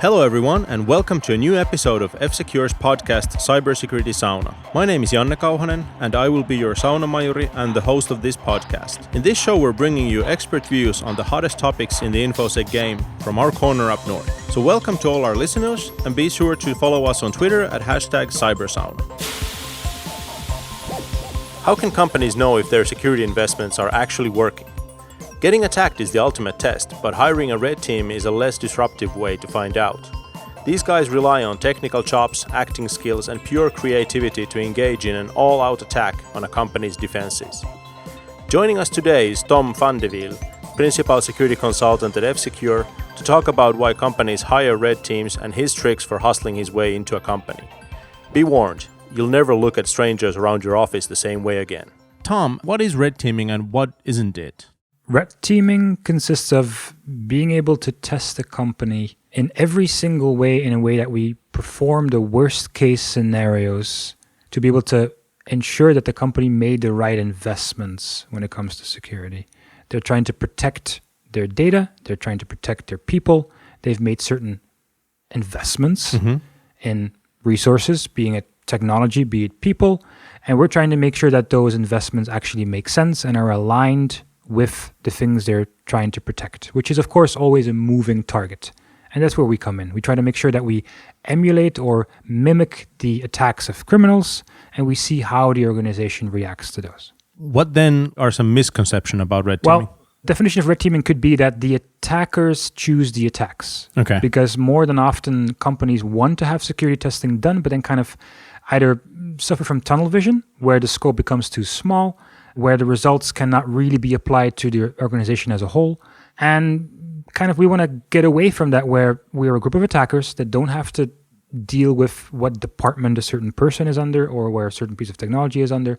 Hello everyone and welcome to a new episode of F-Secure's podcast Cybersecurity Sauna. My name is Janne Kauhanen and I will be your sauna majori and the host of this podcast. In this show we're bringing you expert views on the hottest topics in the InfoSec game from our corner up north. So welcome to all our listeners and be sure to follow us on Twitter at #CyberSauna. How can companies know if their security investments are actually working? Getting attacked is the ultimate test, but hiring a red team is a less disruptive way to find out. These guys rely on technical chops, acting skills, and pure creativity to engage in an all-out attack on a company's defenses. Joining us today is Tom Van de Wiele, Principal Security Consultant at F-Secure, to talk about why companies hire red teams and his tricks for hustling his way into a company. Be warned, you'll never look at strangers around your office the same way again. Tom, what is red teaming and what isn't it? Red teaming consists of being able to test the company in every single way in a way that we perform the worst case scenarios to be able to ensure that the company made the right investments when it comes to security. They're trying to protect their data, they're trying to protect their people, they've made certain investments in resources, being it technology, be it people, and we're trying to make sure that those investments actually make sense and are aligned with the things they're trying to protect, which is of course always a moving target. And that's where we come in. We try to make sure that we emulate or mimic the attacks of criminals and we see how the organization reacts to those. What then are some misconceptions about red teaming? Well, definition of red teaming could be that the attackers choose the attacks. Okay. Because more than often companies want to have security testing done, but then kind of either suffer from tunnel vision, where the scope becomes too small, where the results cannot really be applied to the organization as a whole. And kind of we want to get away from that, where we're a group of attackers that don't have to deal with what department a certain person is under or where a certain piece of technology is under.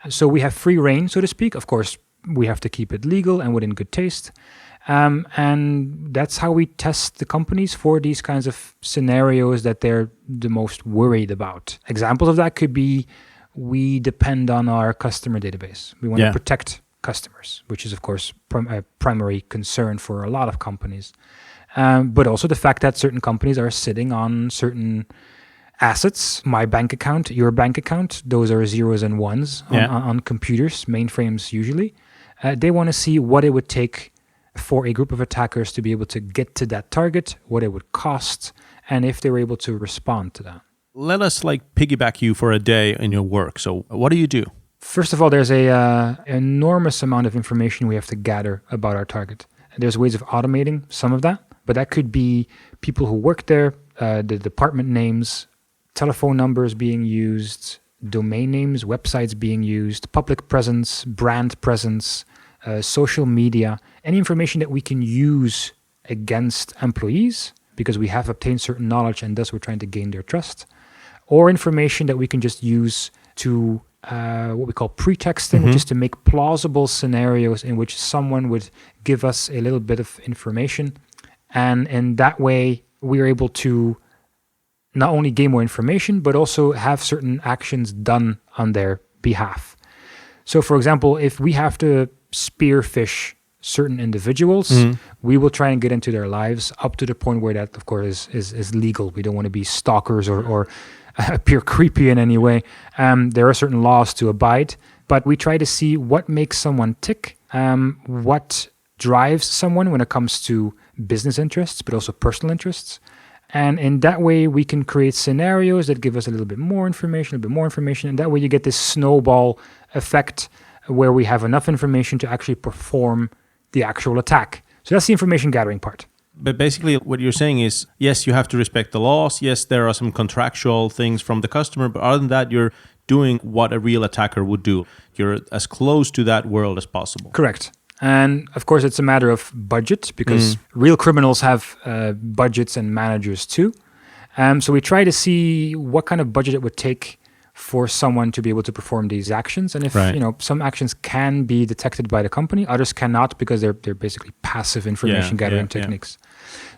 So we have free reign, so to speak. Of course, we have to keep it legal and within good taste. And that's how we test the companies for these kinds of scenarios that they're the most worried about. Examples of that could be we depend on our customer database. We want to protect customers, which is, of course, a primary concern for a lot of companies. But also the fact that certain companies are sitting on certain assets, my bank account, your bank account, those are zeros and ones on computers, mainframes usually. They want to see what it would take for a group of attackers to be able to get to that target, what it would cost, and if they were able to respond to that. Let us piggyback you for a day in your work. So what do you do? First of all, there's a enormous amount of information we have to gather about our target. There's ways of automating some of that, but that could be people who work there, the department names, telephone numbers being used, domain names, websites being used, public presence, brand presence, social media, any information that we can use against employees because we have obtained certain knowledge and thus we're trying to gain their trust, or information that we can just use to what we call pretexting, which is to make plausible scenarios in which someone would give us a little bit of information. And in that way, we are able to not only gain more information, but also have certain actions done on their behalf. So for example, if we have to spearfish certain individuals, we will try and get into their lives up to the point where that, of course, is legal. We don't want to be stalkers or appear creepy in any way. There are certain laws to abide, but we try to see what makes someone tick, what drives someone when it comes to business interests, but also personal interests. And in that way, we can create scenarios that give us a little bit more information, and that way you get this snowball effect where we have enough information to actually perform the actual attack. So that's the information gathering part. But basically what you're saying is, yes, you have to respect the laws. Yes, there are some contractual things from the customer, but other than that, you're doing what a real attacker would do. You're as close to that world as possible. Correct. And of course, it's a matter of budget because real criminals have budgets and managers too. So we try to see what kind of budget it would take for someone to be able to perform these actions. And if some actions can be detected by the company, others cannot because they're basically passive information gathering techniques.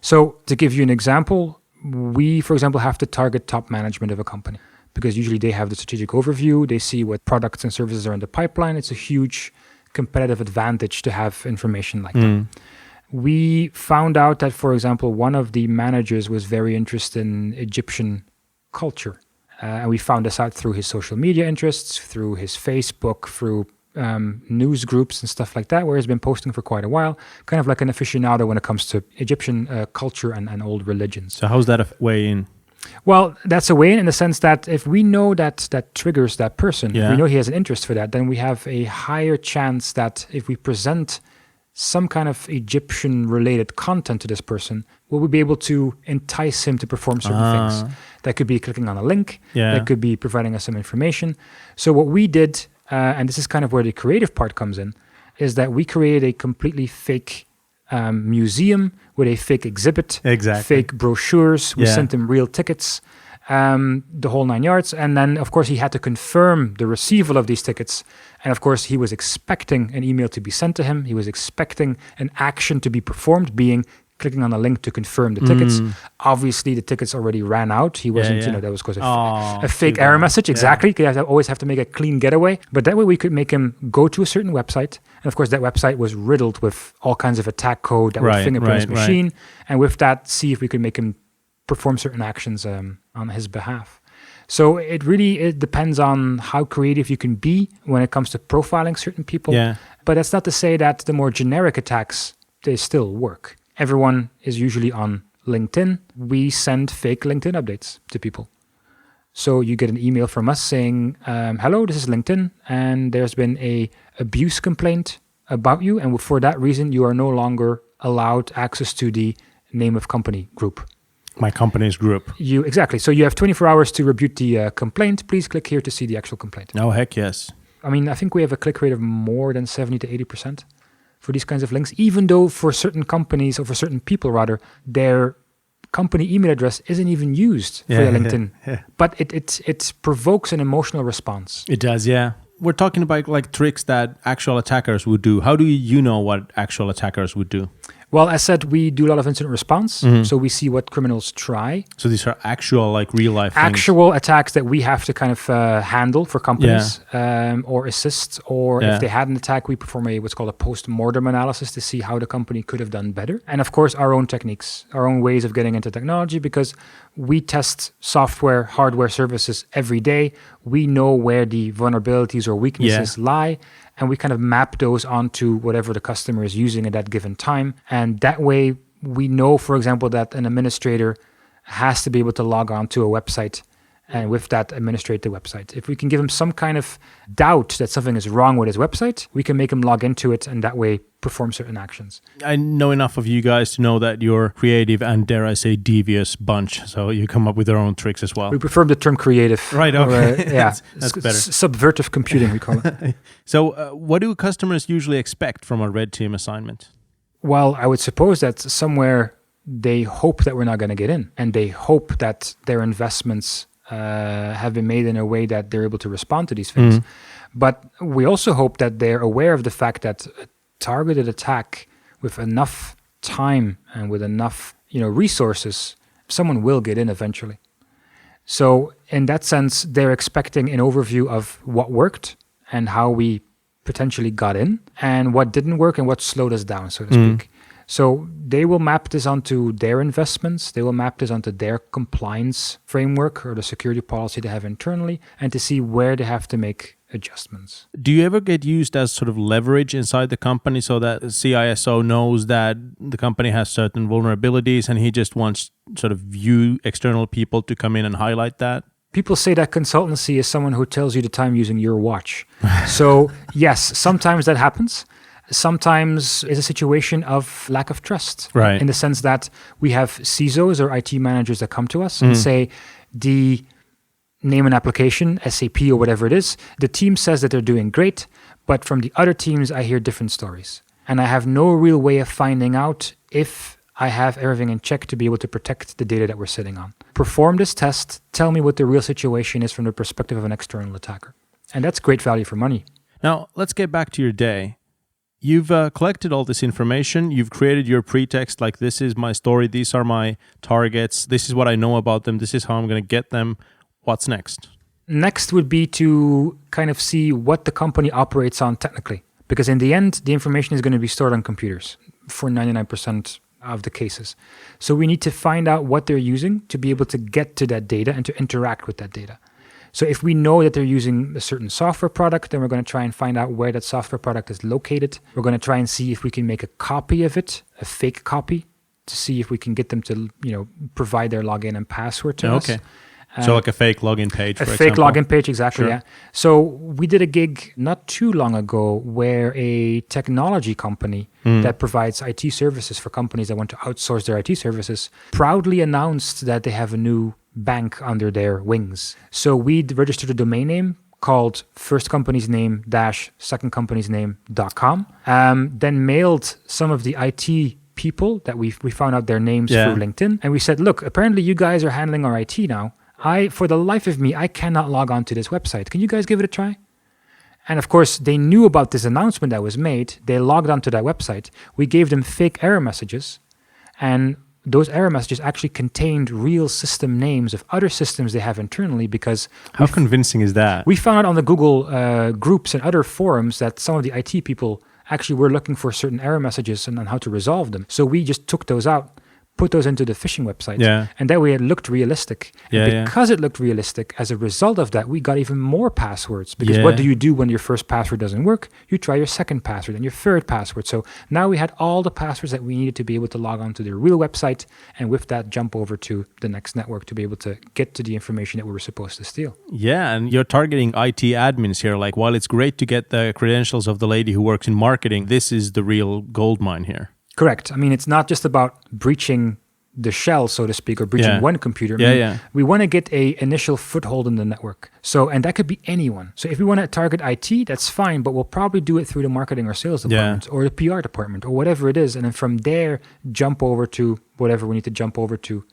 So to give you an example, we, for example, have to target top management of a company because usually they have the strategic overview. They see what products and services are in the pipeline. It's a huge competitive advantage to have information like that. We found out that, for example, one of the managers was very interested in Egyptian culture. And we found this out through his social media interests, through his Facebook, through news groups and stuff like that, where he's been posting for quite a while, kind of like an aficionado when it comes to Egyptian culture and old religions. So how's that a way in? Well, that's a way in the sense that if we know that triggers that person, if we know he has an interest for that, then we have a higher chance that if we present some kind of Egyptian-related content to this person, will we be able to entice him to perform certain things. That could be clicking on a link. That could be providing us some information. So what we did, and this is kind of where the creative part comes in, is that we created a completely fake museum with a fake exhibit, fake brochures. We sent him real tickets, the whole 9 yards. And then, of course, he had to confirm the receival of these tickets. And of course, he was expecting an email to be sent to him. He was expecting an action to be performed, being clicking on a link to confirm the tickets. Obviously, the tickets already ran out. He wasn't, that was because of a fake error message. Exactly. You always have to make a clean getaway. But that way we could make him go to a certain website. And of course, that website was riddled with all kinds of attack code that would fingerprint his machine. And with that, see if we could make him perform certain actions on his behalf. So it depends on how creative you can be when it comes to profiling certain people. But that's not to say that the more generic attacks, they still work. Everyone is usually on LinkedIn. We send fake LinkedIn updates to people. So you get an email from us saying, hello, this is LinkedIn, and there's been a abuse complaint about you, and for that reason, you are no longer allowed access to the name of company group. My company's group. Exactly. So you have 24 hours to rebut the complaint. Please click here to see the actual complaint. Oh, heck yes. I mean, I think we have a click rate of more than 70 to 80%. For these kinds of links, even though for certain companies, or for certain people rather, their company email address isn't even used for their LinkedIn. But it provokes an emotional response. It does, yeah. We're talking about like tricks that actual attackers would do. How do you know what actual attackers would do? Well, as said, we do a lot of incident response. So we see what criminals try. So these are actual, like real life things. Actual attacks that we have to kind of handle for companies or assist. Or if they had an attack, we perform what's called a post-mortem analysis to see how the company could have done better. And of course, our own techniques, our own ways of getting into technology, because we test software, hardware, services every day. We know where the vulnerabilities or weaknesses lie. And we kind of map those onto whatever the customer is using at that given time. And that way, we know, for example, that an administrator has to be able to log on to a website and with that administrate the website. If we can give him some kind of doubt that something is wrong with his website, we can make him log into it and that way perform certain actions. I know enough of you guys to know that you're creative and, dare I say, devious bunch. So you come up with your own tricks as well. We prefer the term creative. Right, okay. That's better. Subvertive computing, we call it. So what do customers usually expect from a red team assignment? Well, I would suppose that somewhere they hope that we're not going to get in, and they hope that their investments have been made in a way that they're able to respond to these things. But we also hope that they're aware of the fact that a targeted attack with enough time and with enough resources, someone will get in eventually. So in that sense, they're expecting an overview of what worked and how we potentially got in, and what didn't work and what slowed us down, so to speak. So they will map this onto their investments. They will map this onto their compliance framework or the security policy they have internally, and to see where they have to make adjustments. Do you ever get used as sort of leverage inside the company so that the CISO knows that the company has certain vulnerabilities and he just wants sort of external people to come in and highlight that? People say that consultancy is someone who tells you the time using your watch. So yes, sometimes that happens. Sometimes it's a situation of lack of trust, right? In the sense that we have CISOs or IT managers that come to us and say, the name an application, SAP or whatever it is, the team says that they're doing great, but from the other teams, I hear different stories. And I have no real way of finding out if I have everything in check to be able to protect the data that we're sitting on. Perform this test, tell me what the real situation is from the perspective of an external attacker. And that's great value for money. Now, let's get back to your day. You've collected all this information. You've created your pretext, like this is my story, these are my targets, this is what I know about them, this is how I'm going to get them. What's next? Next would be to kind of see what the company operates on technically. Because in the end, the information is going to be stored on computers. for 99% of the cases. So we need to find out what they're using to be able to get to that data and to interact with that data. So if we know that they're using a certain software product, then we're going to try and find out where that software product is located. We're going to try and see if we can make a copy of it, a fake copy, to see if we can get them to, provide their login and password to us. So like a fake login page, for example. A fake login page, exactly, Sure. yeah. So we did a gig not too long ago where a technology company that provides IT services for companies that want to outsource their IT services proudly announced that they have a new bank under their wings. So we registered a domain name called firstcompaniesname-secondcompaniesname.com, then mailed some of the IT people that we found out their names through LinkedIn. And we said, look, apparently you guys are handling our IT now. For the life of me, I cannot log on to this website. Can you guys give it a try? And of course, they knew about this announcement that was made. They logged onto that website. We gave them fake error messages. And those error messages actually contained real system names of other systems they have internally because... How convincing is that? We found out on the Google groups and other forums that some of the IT people actually were looking for certain error messages and on how to resolve them. So we just took those out, put those into the phishing website. And that way it looked realistic. And because it looked realistic, as a result of that, we got even more passwords. Because what do you do when your first password doesn't work? You try your second password and your third password. So now we had all the passwords that we needed to be able to log on to their real website, and with that jump over to the next network to be able to get to the information that we were supposed to steal. Yeah, and you're targeting IT admins here. Like, while it's great to get the credentials of the lady who works in marketing, this is the real gold mine here. Correct. I mean, it's not just about breaching the shell, so to speak, or breaching one computer. We want to get a initial foothold in the network. So, and that could be anyone. So if we want to target IT, that's fine, but we'll probably do it through the marketing or sales department or the PR department or whatever it is. And then from there, jump over to whatever we need to jump over to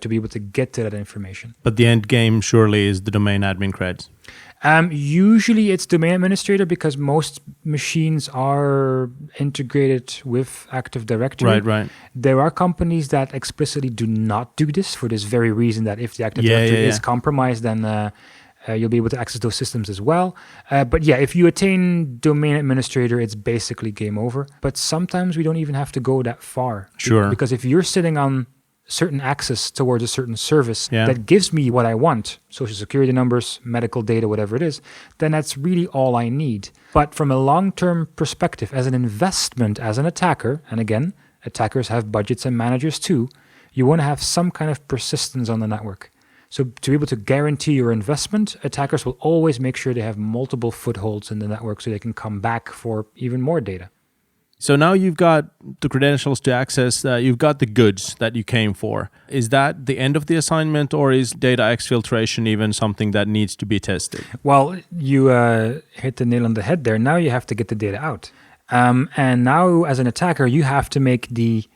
be able to get to that information. But the end game surely is the domain admin creds. Usually it's domain administrator because most machines are integrated with Active Directory. Right. There are companies that explicitly do not do this for this very reason that if the Active Directory is compromised, then you'll be able to access those systems as well. But yeah, if you attain domain administrator, it's basically game over. But sometimes we don't even have to go that far. Sure. Because if you're sitting on certain access towards a certain service that gives me what I want, social security numbers, medical data, whatever it is, then that's really all I need. But from a long-term perspective, as an investment, as an attacker, and again, attackers have budgets and managers too, you want to have some kind of persistence on the network. So to be able to guarantee your investment, attackers will always make sure they have multiple footholds in the network so they can come back for even more data. So now you've got the credentials to access, you've got the goods that you came for. Is that the end of the assignment, or is data exfiltration even something that needs to be tested? Well, you hit the nail on the head there. Now you have to get the data out. And now as an attacker, you have to make the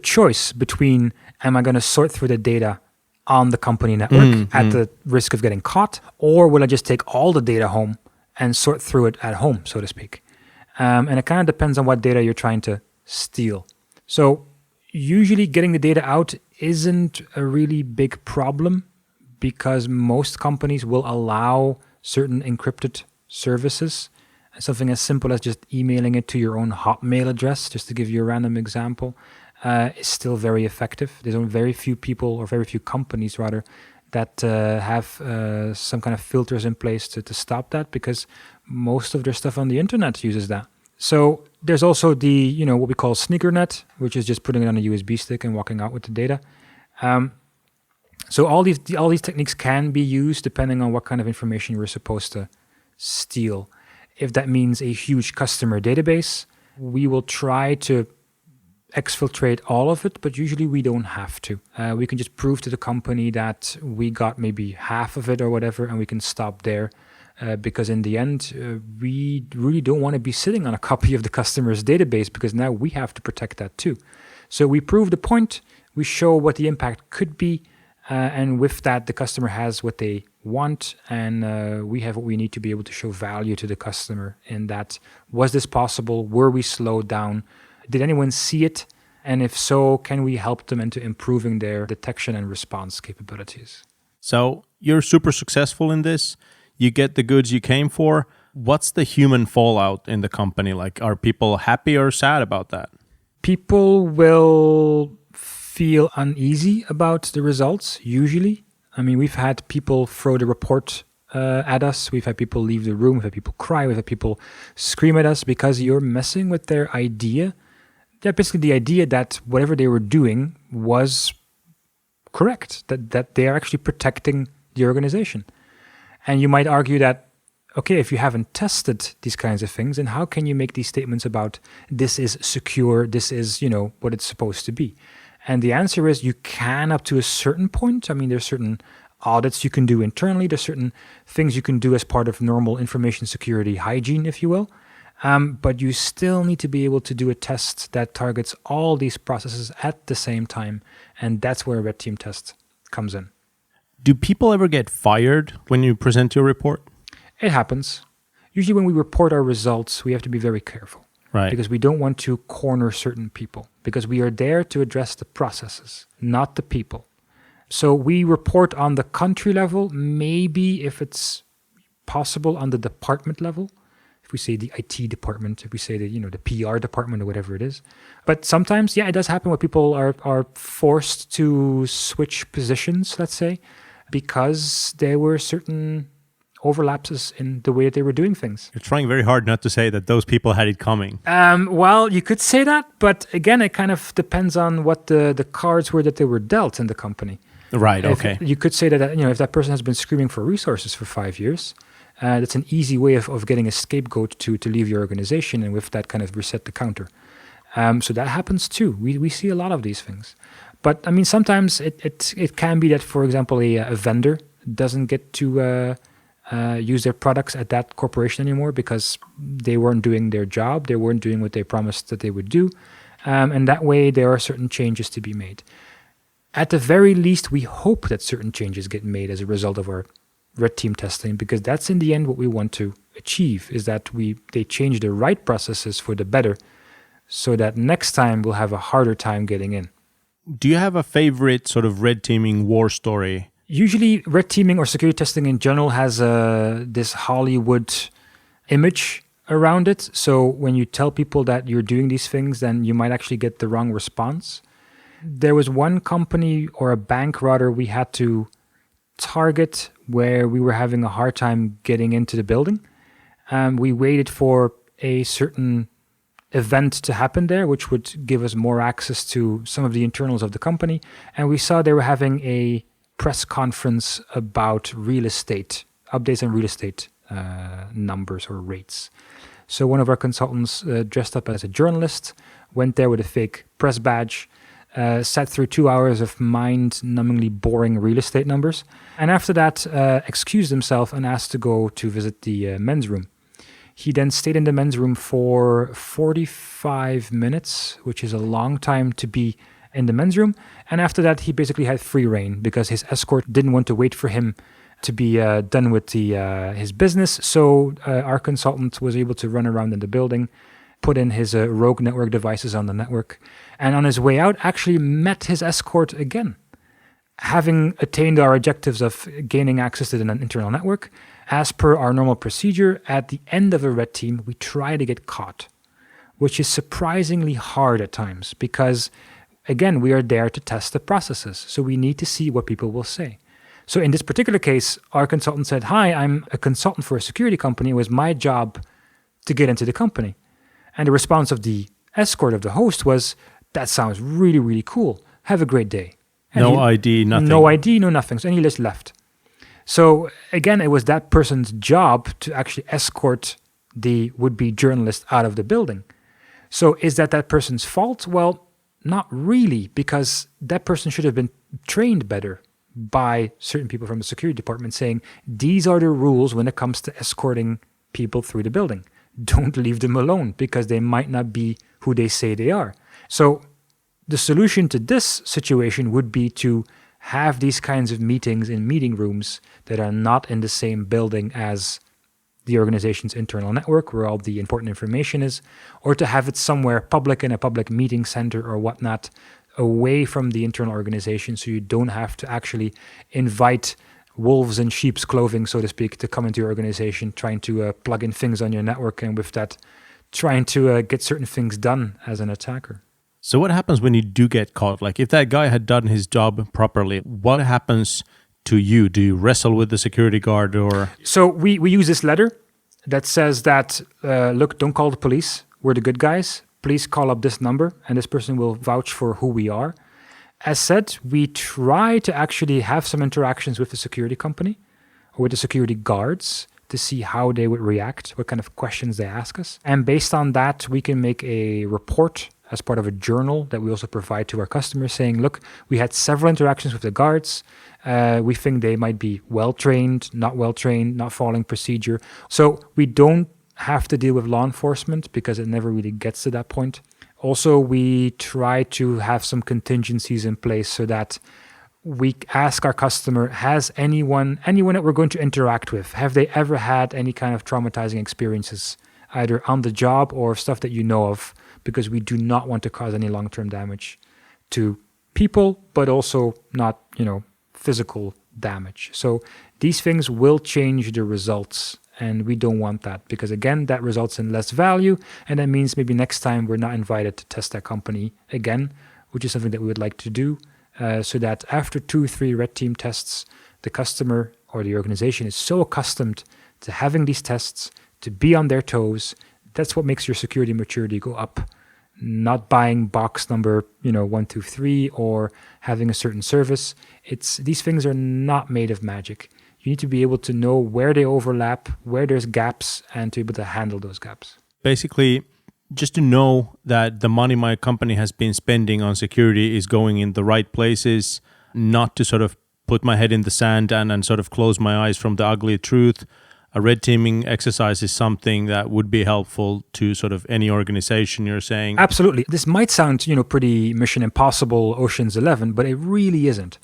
choice between, am I going to sort through the data on the company network at the risk of getting caught, or will I just take all the data home and sort through it at home, so to speak? And it kind of depends on what data you're trying to steal. So usually getting the data out isn't a really big problem because most companies will allow certain encrypted services. Something as simple as just emailing it to your own Hotmail address, just to give you a random example, is still very effective. There's only very few people, or very few companies rather, that have some kind of filters in place to stop that, because most of their stuff on the internet uses that. So there's also the, what we call sneakernet, which is just putting it on a USB stick and walking out with the data. So all these techniques can be used depending on what kind of information you were supposed to steal. If that means a huge customer database, we will try to exfiltrate all of it, but usually we don't have to. We can just prove to the company that we got maybe half of it or whatever, and we can stop there. Because in the end, we really don't want to be sitting on a copy of the customer's database, because now we have to protect that too. So we prove the point, we show what the impact could be, and with that, the customer has what they want, and we have what we need to be able to show value to the customer in that, was this possible? Were we slowed down? Did anyone see it? And if so, can we help them into improving their detection and response capabilities? So you're super successful in this. You get the goods you came for. What's the human fallout in the company like? Are people happy or sad about that? People will feel uneasy about the results, usually. I mean, we've had people throw the report at us. We've had people leave the room. We've had people cry. We've had people scream at us because you're messing with their idea. Yeah, basically the idea that whatever they were doing was correct, that they are actually protecting the organization. And you might argue that, okay, if you haven't tested these kinds of things, then how can you make these statements about this is secure, this is, what it's supposed to be? And the answer is you can up to a certain point. I mean, there's certain audits you can do internally. There's certain things you can do as part of normal information security hygiene, if you will. But you still need to be able to do a test that targets all these processes at the same time. And that's where a red team test comes in. Do people ever get fired when you present your report? It happens. Usually when we report our results, we have to be very careful. Right. Because we don't want to corner certain people. Because we are there to address the processes, not the people. So we report on the country level, maybe if it's possible on the department level. If we say the IT department, if we say the PR department or whatever it is. But sometimes, it does happen where people are forced to switch positions, let's say, because there were certain overlaps in the way that they were doing things. You're trying very hard not to say that those people had it coming. Well, you could say that, but again, it kind of depends on what the cards were that they were dealt in the company. Right, okay. You could say that, if that person has been screaming for resources for 5 years, that's an easy way of getting a scapegoat to leave your organization, and with that kind of reset the counter. So that happens too. We see a lot of these things. But I mean, sometimes it can be that, for example, a vendor doesn't get to use their products at that corporation anymore because they weren't doing their job. They weren't doing what they promised that they would do. And that way, there are certain changes to be made. At the very least, we hope that certain changes get made as a result of our red team testing, because that's in the end what we want to achieve, is that they change the right processes for the better, so that next time we'll have a harder time getting in. Do you have a favorite sort of red teaming war story? Usually red teaming or security testing in general has this Hollywood image around it. So when you tell people that you're doing these things, then you might actually get the wrong response. There was one company, or a bank rather, we had to target where we were having a hard time getting into the building. We waited for a certain event to happen there, which would give us more access to some of the internals of the company. And we saw they were having a press conference about real estate, updates on real estate numbers or rates. So one of our consultants dressed up as a journalist, went there with a fake press badge, sat through 2 hours of mind-numbingly boring real estate numbers, and after that excused himself and asked to go to visit the men's room. He then stayed in the men's room for 45 minutes, which is a long time to be in the men's room. And after that, he basically had free reign because his escort didn't want to wait for him to be done with his business. So our consultant was able to run around in the building, put in his rogue network devices on the network, and on his way out actually met his escort again. Having attained our objectives of gaining access to an internal network, as per our normal procedure, at the end of a red team, we try to get caught, which is surprisingly hard at times because, again, we are there to test the processes. So we need to see what people will say. So in this particular case, our consultant said, "Hi, I'm a consultant for a security company. It was my job to get into the company." And the response of the escort of the host was, "That sounds really, really cool. Have a great day." And no ID, nothing. No ID, no nothing. So, and he just left. So again, it was that person's job to actually escort the would-be journalist out of the building. So is that person's fault? Well, not really, because that person should have been trained better by certain people from the security department saying, these are the rules when it comes to escorting people through the building. Don't leave them alone because they might not be who they say they are. So the solution to this situation would be to have these kinds of meetings in meeting rooms that are not in the same building as the organization's internal network where all the important information is, or to have it somewhere public in a public meeting center or whatnot, away from the internal organization, so you don't have to actually invite wolves in sheep's clothing, so to speak, to come into your organization, trying to plug in things on your network, and with that, trying to get certain things done as an attacker. So what happens when you do get caught? Like if that guy had done his job properly, what happens to you? Do you wrestle with the security guard or? So we use this letter that says that, look, don't call the police. We're the good guys. Please call up this number and this person will vouch for who we are. As said, we try to actually have some interactions with the security company or with the security guards to see how they would react, what kind of questions they ask us. And based on that, we can make a report as part of a journal that we also provide to our customers saying, look, we had several interactions with the guards. We think they might be well-trained, not following procedure. So we don't have to deal with law enforcement because it never really gets to that point. Also, we try to have some contingencies in place so that we ask our customer, has anyone that we're going to interact with, have they ever had any kind of traumatizing experiences, either on the job or stuff that you know of, because we do not want to cause any long-term damage to people, but also not, physical damage. So these things will change the results, and we don't want that because, again, that results in less value, and that means maybe next time we're not invited to test that company again, which is something that we would like to do, so that after 2-3 red team tests, the customer or the organization is so accustomed to having these tests, to be on their toes. That's what makes your security maturity go up. Not buying box number 1, 2, 3 or having a certain service. These things are not made of magic. You need to be able to know where they overlap, where there's gaps, and to be able to handle those gaps. Basically, just to know that the money my company has been spending on security is going in the right places, not to sort of put my head in the sand and sort of close my eyes from the ugly truth. A red teaming exercise is something that would be helpful to sort of any organization, you're saying? Absolutely. This might sound, pretty Mission Impossible, Ocean's 11, but it really isn't.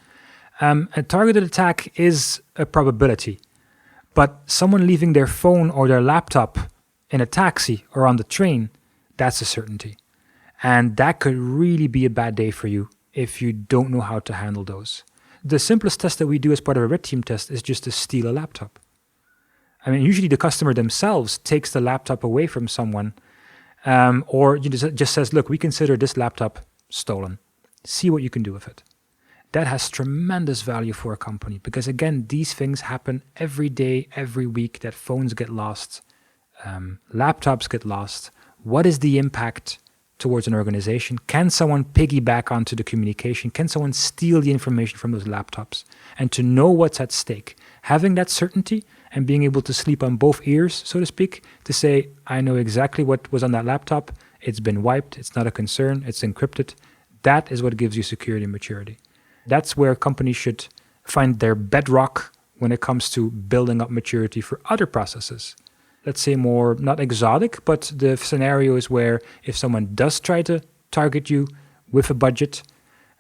A targeted attack is a probability, but someone leaving their phone or their laptop in a taxi or on the train, that's a certainty. And that could really be a bad day for you if you don't know how to handle those. The simplest test that we do as part of a red team test is just to steal a laptop. I mean, usually the customer themselves takes the laptop away from someone, or just says, look, we consider this laptop stolen. See what you can do with it. That has tremendous value for a company because, again, these things happen every day, every week, that phones get lost, laptops get lost. What is the impact towards an organization? Can someone piggyback onto the communication? Can someone steal the information from those laptops? And to know what's at stake, having that certainty and being able to sleep on both ears, so to speak, to say, I know exactly what was on that laptop. It's been wiped. It's not a concern. It's encrypted. That is what gives you security maturity. That's where companies should find their bedrock when it comes to building up maturity for other processes. Let's say more, not exotic, but the scenario is where if someone does try to target you with a budget,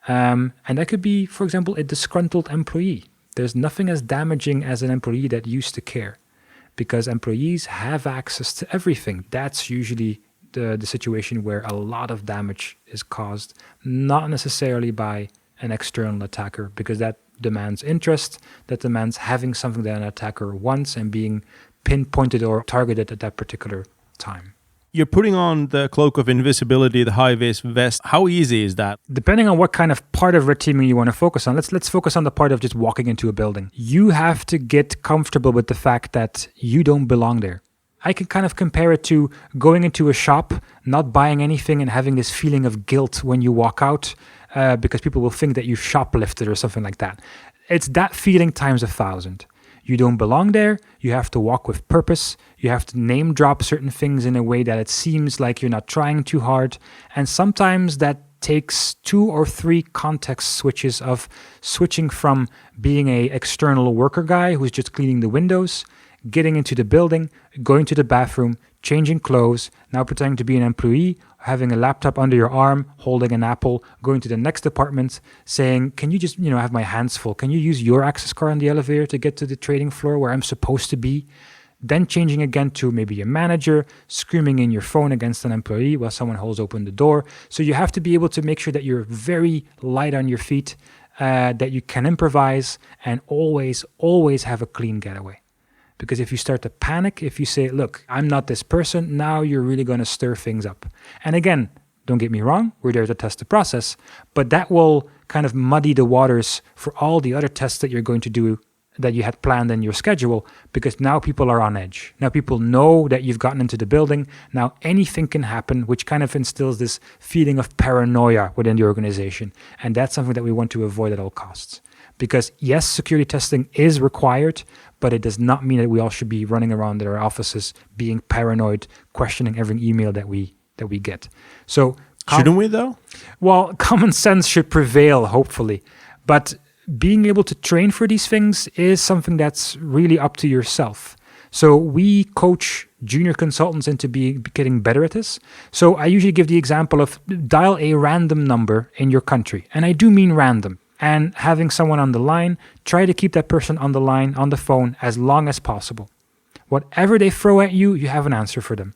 and that could be, for example, a disgruntled employee. There's nothing as damaging as an employee that used to care, because employees have access to everything. That's usually the situation where a lot of damage is caused, not necessarily by an external attacker, because that demands interest, that demands having something that an attacker wants and being pinpointed or targeted at that particular time. You're putting on the cloak of invisibility, the high-vis vest. How easy is that? Depending on what kind of part of red teaming you want to focus on, let's focus on the part of just walking into a building. You have to get comfortable with the fact that you don't belong there. I can kind of compare it to going into a shop, not buying anything and having this feeling of guilt when you walk out because people will think that you shoplifted or something like that. It's that feeling times 1,000. You don't belong there. You have to walk with purpose. You have to name drop certain things in a way that it seems like you're not trying too hard. And sometimes that takes 2 or 3 context switches of switching from being an external worker guy who's just cleaning the windows, getting into the building, going to the bathroom, changing clothes, now pretending to be an employee, having a laptop under your arm, holding an apple, going to the next department, saying, can you just, have my hands full? Can you use your access card on the elevator to get to the trading floor where I'm supposed to be? Then changing again to maybe a manager, screaming in your phone against an employee while someone holds open the door. So you have to be able to make sure that you're very light on your feet, that you can improvise and always have a clean getaway. Because if you start to panic, if you say, look, I'm not this person, now you're really going to stir things up. And again, Don't get me wrong, we're there to test the process, but that will kind of muddy the waters for all the other tests that you're going to do that you had planned in your schedule, because now people are on edge. Now people know that you've gotten into the building. Now anything can happen, which kind of instills this feeling of paranoia within the organization. And that's something that we want to avoid at all costs. Because yes, security testing is required, but it does not mean that we all should be running around our offices being paranoid, questioning every email that we get. So shouldn't we though? Well, common sense should prevail, hopefully. But being able to train for these things is something that's really up to yourself. So we coach junior consultants into getting better at this. So I usually give the example of dial a random number in your country. And I do mean random. And having someone on the line, try to keep that person on the line, on the phone, as long as possible. Whatever they throw at you, you have an answer for them.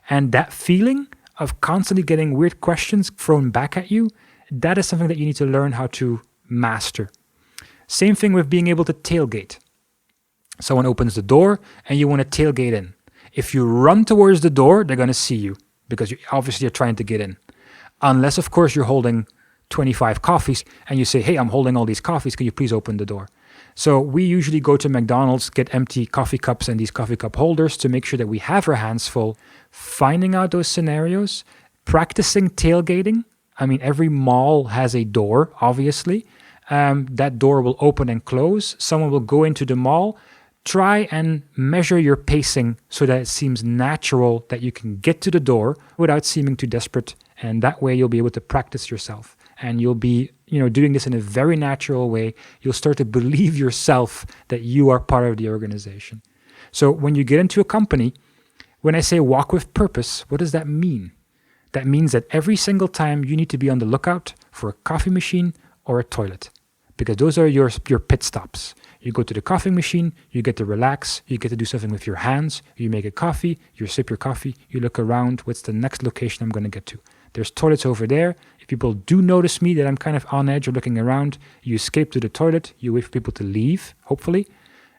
And that feeling of constantly getting weird questions thrown back at you, that is something that you need to learn how to master. Same thing with being able to tailgate. Someone opens the door and you want to tailgate in. If you run towards the door, they're going to see you because you obviously are trying to get in. Unless, of course, you're holding 25 coffees and you say, hey, I'm holding all these coffees. Can you please open the door? So we usually go to McDonald's, get empty coffee cups and these coffee cup holders to make sure that we have our hands full, finding out those scenarios, practicing tailgating. I mean, every mall has a door, obviously. That door will open and close. Someone will go into the mall. Try and measure your pacing so that it seems natural that you can get to the door without seeming too desperate. And that way you'll be able to practice yourself. And you'll be, doing this in a very natural way. You'll start to believe yourself that you are part of the organization. So when you get into a company, when I say walk with purpose, what does that mean? That means that every single time you need to be on the lookout for a coffee machine or a toilet, because those are your pit stops. You go to the coffee machine, you get to relax, you get to do something with your hands, you make a coffee, you sip your coffee, you look around, what's the next location I'm going to get to? There's toilets over there. If people do notice me that I'm kind of on edge or looking around, you escape to the toilet, you wait for people to leave, hopefully.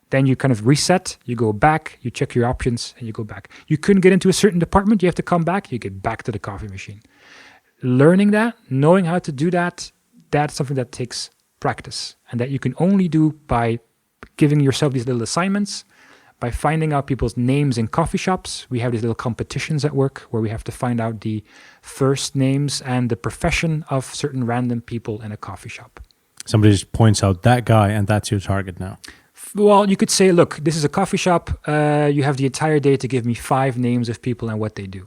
Then you kind of reset, you go back, you check your options, and you go back. You couldn't get into a certain department, you have to come back, you get back to the coffee machine. Learning that, knowing how to do that, that's something that takes practice, and that you can only do by giving yourself these little assignments, by finding out people's names in coffee shops. We have these little competitions at work where we have to find out the first names and the profession of certain random people in a coffee shop. Somebody just points out that guy and that's your target now. Well, you could say, look, this is a coffee shop. You have the entire day to give me 5 names of people and what they do.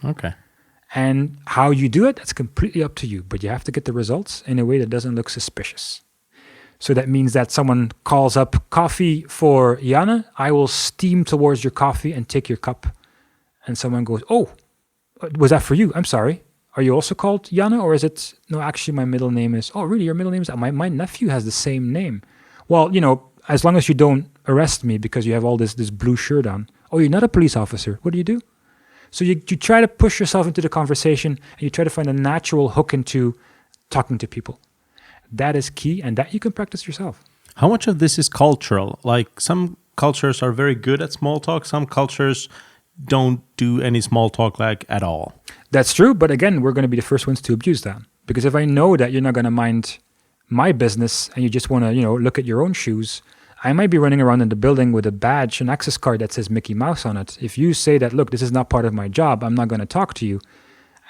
Okay. And how you do it, that's completely up to you. But you have to get the results in a way that doesn't look suspicious. So that means that someone calls up coffee for Janne. I will steam towards your coffee and take your cup. And someone goes, oh, was that for you? I'm sorry. Are you also called Janne? Or is it, no, actually my middle name is, oh, really? Your middle name is, my nephew has the same name. Well, as long as you don't arrest me because you have all this blue shirt on. Oh, you're not a police officer. What do you do? So you try to push yourself into the conversation and you try to find a natural hook into talking to people. That is key, and that you can practice yourself. How much of this is cultural? Like some cultures are very good at small talk. Some cultures don't do any small talk like at all. That's true, but again, we're going to be the first ones to abuse that. Because if I know that you're not going to mind my business and you just want to, look at your own shoes, I might be running around in the building with a badge, an access card that says Mickey Mouse on it. If you say that, look, this is not part of my job, I'm not going to talk to you,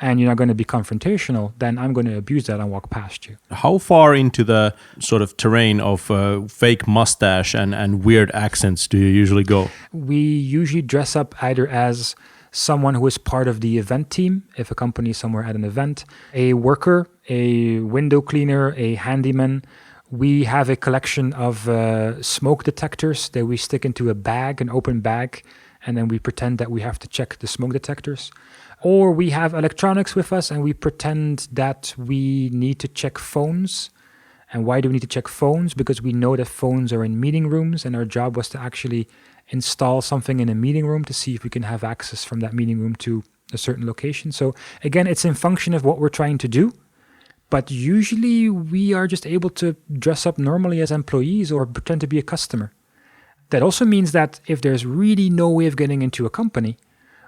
and you're not going to be confrontational, then I'm going to abuse that and walk past you. How far into the sort of terrain of fake mustache and weird accents do you usually go? We usually dress up either as someone who is part of the event team, if a company is somewhere at an event, a worker, a window cleaner, a handyman. We have a collection of smoke detectors that we stick into a bag, an open bag, and then we pretend that we have to check the smoke detectors. Or we have electronics with us and we pretend that we need to check phones. And why do we need to check phones? Because we know that phones are in meeting rooms and our job was to actually install something in a meeting room to see if we can have access from that meeting room to a certain location. So again, it's in function of what we're trying to do. But usually we are just able to dress up normally as employees or pretend to be a customer. That also means that if there's really no way of getting into a company,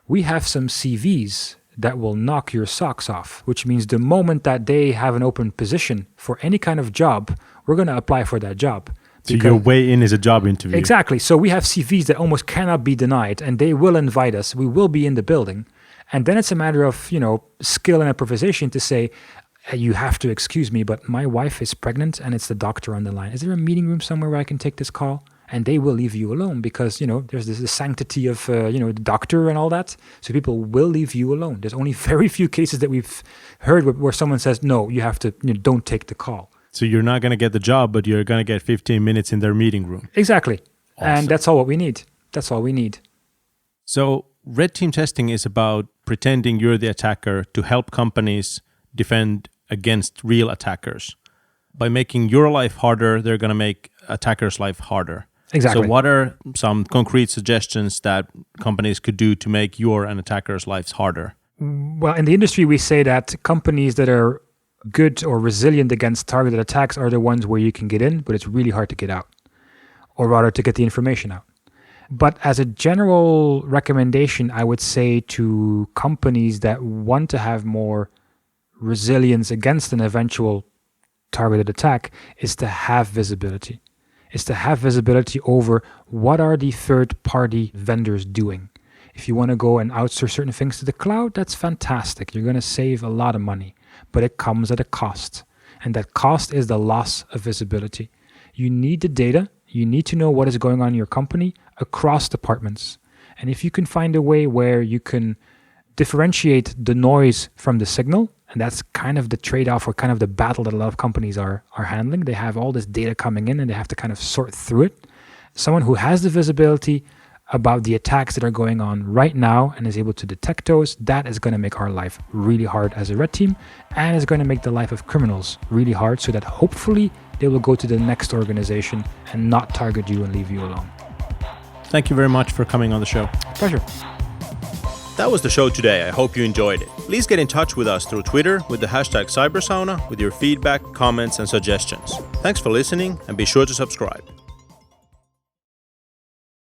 we have some CVs that will knock your socks off, which means the moment that they have an open position for any kind of job, we're going to apply for that job. So your way in is a job interview. Exactly. So we have CVs that almost cannot be denied, and they will invite us. We will be in the building. And then it's a matter of, skill and improvisation to say, you have to excuse me, but my wife is pregnant and it's the doctor on the line. Is there a meeting room somewhere where I can take this call? And they will leave you alone because, there's the sanctity of, the doctor and all that. So people will leave you alone. There's only very few cases that we've heard where someone says, no, you have to, don't take the call. So you're not going to get the job, but you're going to get 15 minutes in their meeting room. Exactly. Awesome. And that's all what we need. That's all we need. So red team testing is about pretending you're the attacker to help companies defend against real attackers. By making your life harder, they're going to make attackers' life harder. Exactly. So what are some concrete suggestions that companies could do to make your and attackers' lives harder? Well, in the industry, we say that companies that are good or resilient against targeted attacks are the ones where you can get in, but it's really hard to get out, or rather to get the information out. But as a general recommendation, I would say to companies that want to have more resilience against an eventual targeted attack is to have visibility. Is to have visibility over what are the third-party vendors doing. If you want to go and outsource certain things to the cloud, that's fantastic. You're going to save a lot of money, but it comes at a cost. And that cost is the loss of visibility. You need the data. You need to know what is going on in your company across departments. And if you can find a way where you can differentiate the noise from the signal, and that's kind of the trade-off or kind of the battle that a lot of companies are handling. They have all this data coming in and they have to kind of sort through it. Someone who has the visibility about the attacks that are going on right now and is able to detect those, that is going to make our life really hard as a red team, and is going to make the life of criminals really hard so that hopefully they will go to the next organization and not target you and leave you alone. Thank you very much for coming on the show. Pleasure. That was the show today. I hope you enjoyed it. Please get in touch with us through Twitter with the hashtag Cybersauna with your feedback, comments, and suggestions. Thanks for listening, and be sure to subscribe.